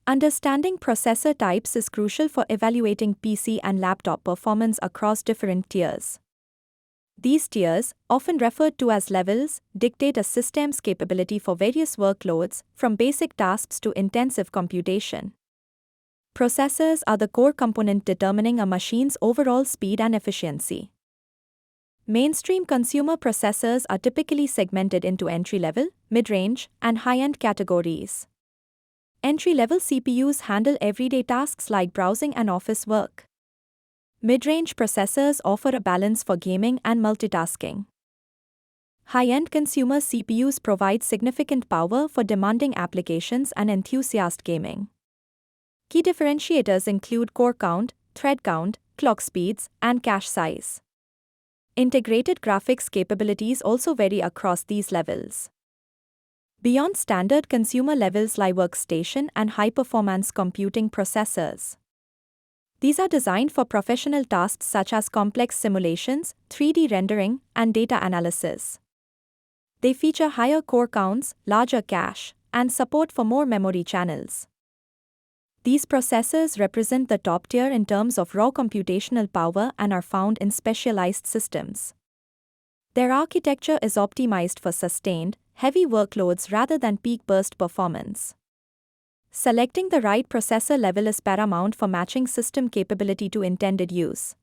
Understanding processor types is crucial for evaluating PC and laptop performance across different tiers. These tiers, often referred to as levels, dictate a system's capability for various workloads, from basic tasks to intensive computation. Processors are the core component determining a machine's overall speed and efficiency. Mainstream consumer processors are typically segmented into entry-level, mid-range, and high-end categories. Entry-level CPUs handle everyday tasks like browsing and office work. Mid-range processors offer a balance for gaming and multitasking. High-end consumer CPUs provide significant power for demanding applications and enthusiast gaming. Key differentiators include core count, thread count, clock speeds, and cache size. Integrated graphics capabilities also vary across these levels. Beyond standard consumer levels lie workstation and high-performance computing processors. These are designed for professional tasks such as complex simulations, 3D rendering, and data analysis. They feature higher core counts, larger cache, and support for more memory channels. These processors represent the top tier in terms of raw computational power and are found in specialized systems. Their architecture is optimized for sustained, heavy workloads rather than peak burst performance. Selecting the right processor level is paramount for matching system capability to intended use.